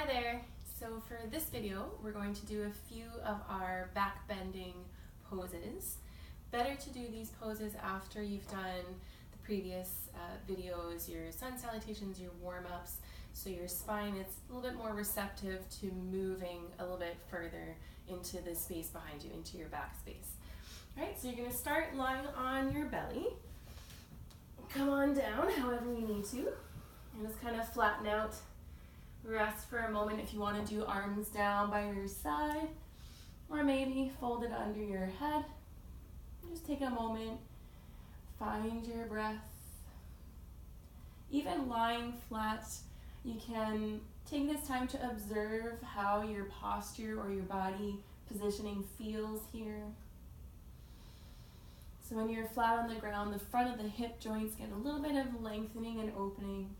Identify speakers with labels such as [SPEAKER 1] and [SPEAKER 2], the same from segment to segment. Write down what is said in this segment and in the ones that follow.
[SPEAKER 1] Hi there! So for this video, we're going to do a few of our back bending poses. Better to do these poses after you've done the previous videos, your sun salutations, your warm-ups, so your spine is a little bit more receptive to moving a little bit further into the space behind you, into your back space. All right, so you're going to start lying on your belly. Come on down however you need to, and just kind of flatten out. Rest for a moment if you want to do arms down by your side, or maybe fold it under your head. Just take a moment, find your breath. Even lying flat, you can take this time to observe how your posture or your body positioning feels here. So when you're flat on the ground, the front of the hip joints get a little bit of lengthening and opening.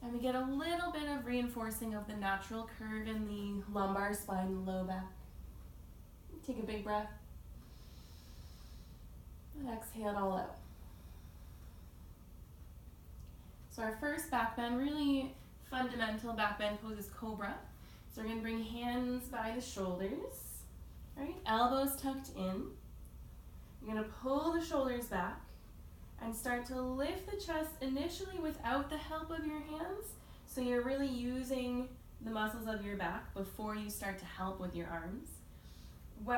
[SPEAKER 1] And we get a little bit of reinforcing of the natural curve in the lumbar spine, low back. Take a big breath. And exhale it all out. So our first back bend, really fundamental back bend pose is cobra. So we're going to bring hands by the shoulders, right? Elbows tucked in. You're going to pull the shoulders back and start to lift the chest initially without the help of your hands. So you're really using the muscles of your back before you start to help with your arms.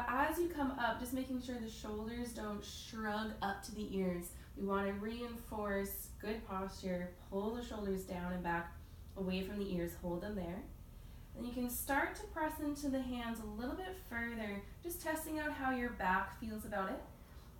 [SPEAKER 1] As you come up, just making sure the shoulders don't shrug up to the ears. We want to reinforce good posture, pull the shoulders down and back away from the ears, hold them there. And you can start to press into the hands a little bit further, just testing out how your back feels about it.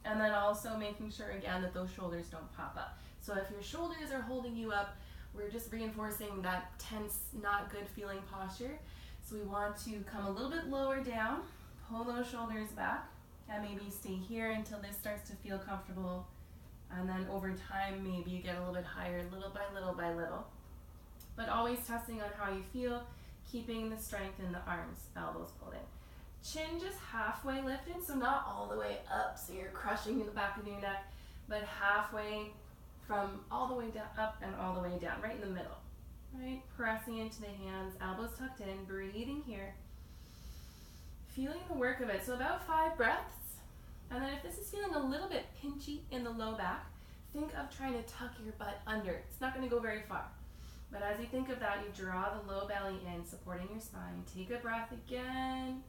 [SPEAKER 1] And then also making sure again that those shoulders don't pop up. So if your shoulders are holding you up, we're just reinforcing that tense, not good feeling posture. So we want to come a little bit lower down, pull those shoulders back, and maybe stay here until this starts to feel comfortable. And then over time, maybe you get a little bit higher, little by little by little. But always testing on how you feel, keeping the strength in the arms, elbows pulled in. Chin just halfway lifted, so not all the way up, so you're crushing the back of your neck, but halfway from all the way down, up and all the way down, right in the middle, right? Pressing into the hands, elbows tucked in, breathing here. Feeling the work of it, so about 5 breaths. And then if this is feeling a little bit pinchy in the low back, think of trying to tuck your butt under. It's not gonna go very far. But as you think of that, you draw the low belly in, supporting your spine. Take a breath again.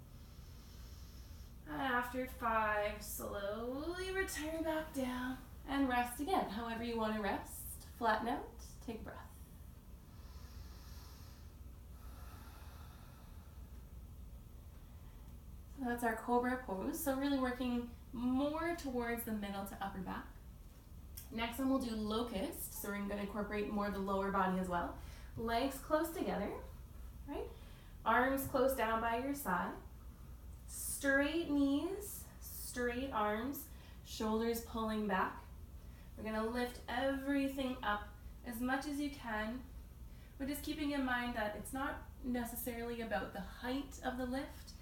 [SPEAKER 1] And after 5, slowly return back down and rest again. However you want to rest. Flatten out, take a breath. So that's our cobra pose. So really working more towards the middle to upper back. Next one we'll do locust. So we're going to incorporate more of the lower body as well. Legs close together, right? Arms close down by your side. Straight knees, straight arms, shoulders pulling back. We're going to lift everything up as much as you can, but just keeping in mind that it's not necessarily about the height of the lift,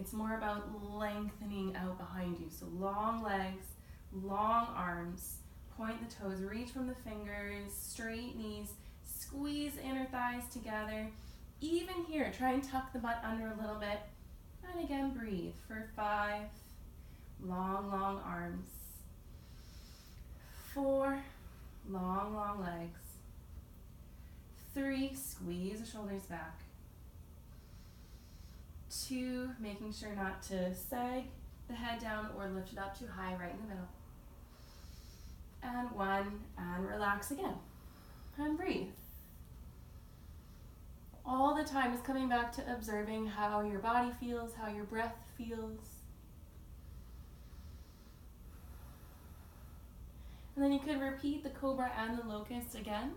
[SPEAKER 1] it's more about lengthening out behind you. So long legs, long arms, point the toes, reach from the fingers, straight knees, squeeze the inner thighs together. Even here, try and tuck the butt under a little bit. And again, breathe for 5, long, long arms. 4, long, long legs. 3, squeeze the shoulders back. 2, making sure not to sag the head down or lift it up too high right in the middle. And 1, and relax again. And breathe. All the time is coming back to observing how your body feels, how your breath feels. And then you could repeat the cobra and the locust again,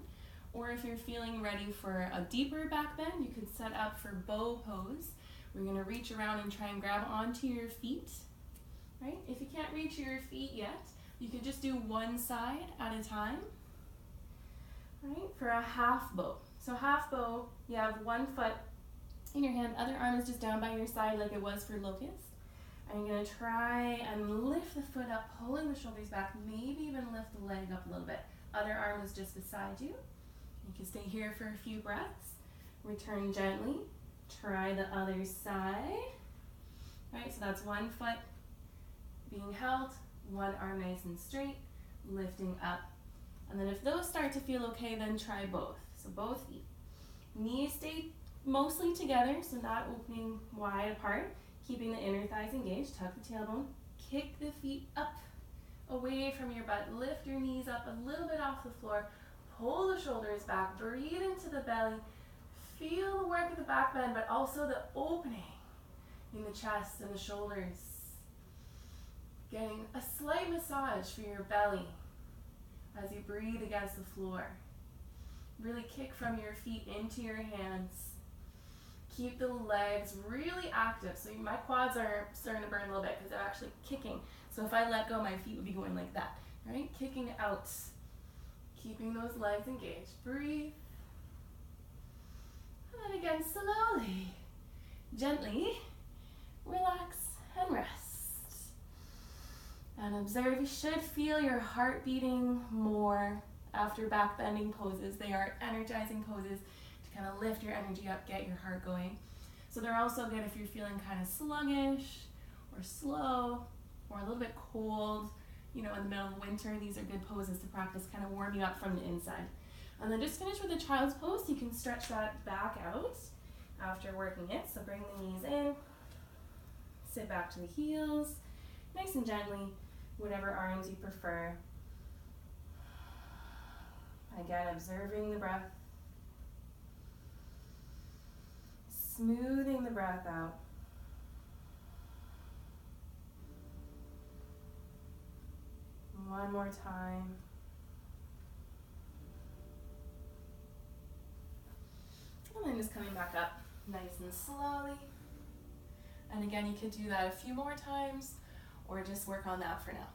[SPEAKER 1] or if you're feeling ready for a deeper back bend, you could set up for bow pose. We're going to reach around and try and grab onto your feet, right? If you can't reach your feet yet, you could just do one side at a time, right? For a half bow. So half bow, you have one foot in your hand, other arm is just down by your side like it was for locust. And you're going to try and lift the foot up, pulling the shoulders back, maybe even lift the leg up a little bit. Other arm is just beside you. You can stay here for a few breaths. Return gently. Try the other side. Right, so that's one foot being held, one arm nice and straight, lifting up. And then if those start to feel okay, then try both. So both feet. Knees stay mostly together, so not opening wide apart, keeping the inner thighs engaged. Tuck the tailbone, kick the feet up, away from your butt. Lift your knees up a little bit off the floor. Pull the shoulders back, breathe into the belly. Feel the work of the back bend, but also the opening in the chest and the shoulders. Getting a slight massage for your belly as you breathe against the floor. Really kick from your feet into your hands. Keep the legs really active. So my quads are starting to burn a little bit because they're actually kicking. So if I let go, my feet would be going like that, right? Kicking out. Keeping those legs engaged. Breathe. And then again, slowly, gently, relax and rest. And observe, you should feel your heart beating more after back bending poses. They are energizing poses to kind of lift your energy up, get your heart going. So they're also good if you're feeling kind of sluggish or slow or a little bit cold. You know, in the middle of winter, these are good poses to practice kind of warming up from the inside. And then just finish with a child's pose. You can stretch that back out after working it. So bring the knees in, sit back to the heels, nice and gently, whatever arms you prefer. Again, observing the breath, smoothing the breath out. One more time. And then just coming back up nice and slowly. And again, you could do that a few more times or just work on that for now.